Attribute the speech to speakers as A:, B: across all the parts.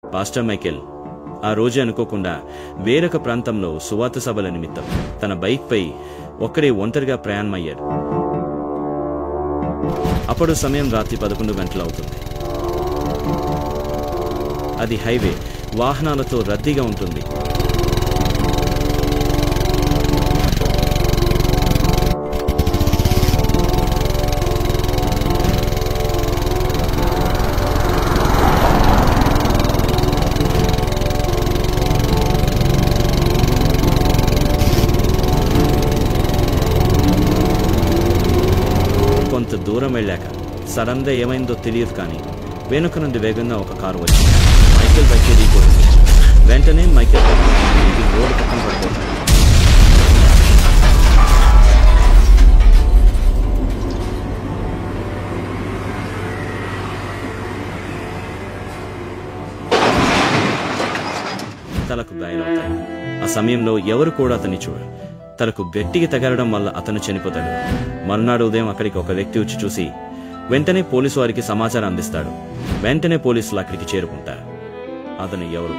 A: Pastor Michael ఆ రోజు అనుకోకుండా వేరొక ప్రాంతంలో సువార్త సభల నిమిత్తం తన బైక్ పై ఒక్కడే ఒంటరిగా ప్రయాణమయ్యాడు. అప్పుడు సమయం రాత్రి 11 గంటలు అవుతుంది. అది హైవే, వాహనాలతో రద్దీగా ఉంటుంది. కొంత దూరం వెళ్ళాక సడన్ గా ఏమైందో తెలియదు, కానీ వెనుక నుండి వేగంగా ఒక కారు వచ్చింది. మైకేల్ బైక్ ఢీకొట్టింది. వెంటనే మైకేల్ రోడ్డు పక్కన పడిపోతాడు. తలకు గాయాలవుతాయి. ఆ సమయంలో ఎవరు కూడా అతన్ని చూడరు. తలకు గట్టిగా తగలడం వల్ల అతను చనిపోతాడు. మరునాడు ఉదయం అక్కడికి ఒక వ్యక్తి వచ్చి చూసి వెంటనే పోలీసు వారికి సమాచారం అందిస్తాడు. వెంటనే పోలీసులు అక్కడికి చేరుకుంటారు. అతను ఎవరు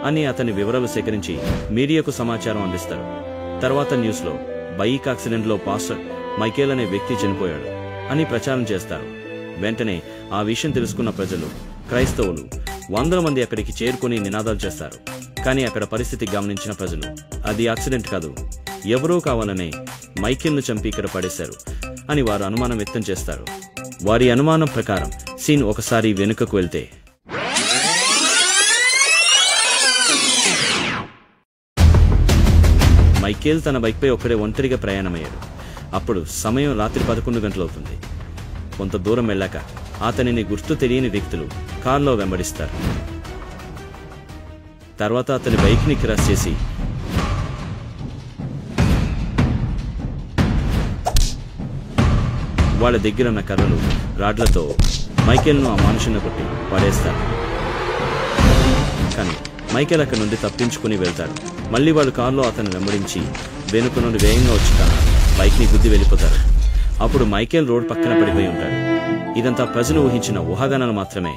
A: అని అతని వివరాలు సేకరించి మీడియాకు సమాచారం అందిస్తారు. తర్వాత న్యూస్లో బైక్ యాక్సిడెంట్లో పాస్టర్ మైకేల్ అనే వ్యక్తి చనిపోయాడు అని ప్రచారం చేస్తారు. వెంటనే ఆ విషయం తెలుసుకున్న ప్రజలు, క్రైస్తవులు 100 మంది అక్కడికి చేరుకుని నినాదాలు చేస్తారు. కానీ అక్కడ పరిస్థితి గమనించిన ప్రజలు అది యాక్సిడెంట్ కాదు, ఎవరో కావాలనే మైకేల్ను చంపి ఇక్కడ పడేశారు అని వారు అనుమానం వ్యక్తం చేస్తారు. వారి అనుమానం ప్రకారం సీన్ ఒకసారి వెనుకకు వెళ్తే మైకేల్ తన బైక్పై ఒక్కడే ఒంటరిగా ప్రయాణమయ్యాడు. అప్పుడు సమయం రాత్రి 11 గంటలు అవుతుంది. కొంత దూరం వెళ్ళాక అతనిని గుర్తు తెలియని వ్యక్తులు కారులో వెంబడిస్తారు. తర్వాత అతని బైక్ని క్రాస్ చేసి వాళ్ళ దగ్గరున్న కర్రలు, రాడ్లతో మైకేల్ను ఆ మనుషుని కొట్టి పడేస్తారు. కానీ మైకేల్ అక్కడి నుండి తప్పించుకుని వెళ్తాడు. మళ్ళీ వాళ్ళు కారులో అతను వెంబడించి వెనుక నుండి వేగంగా వచ్చి తన బైక్ని గుద్ది వెళ్ళిపోతారు. అప్పుడు మైకేల్ రోడ్ పక్కన పడిపోయి ఉంటాడు. ఇదంతా ప్రజలు ఊహించిన ఊహాగానాలు మాత్రమే.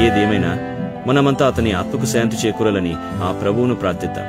A: ఏదేమైనా మనమంతా అతని ఆత్మకు శాంతి చేకూరాలని ఆ ప్రభువును ప్రార్థిద్దాం.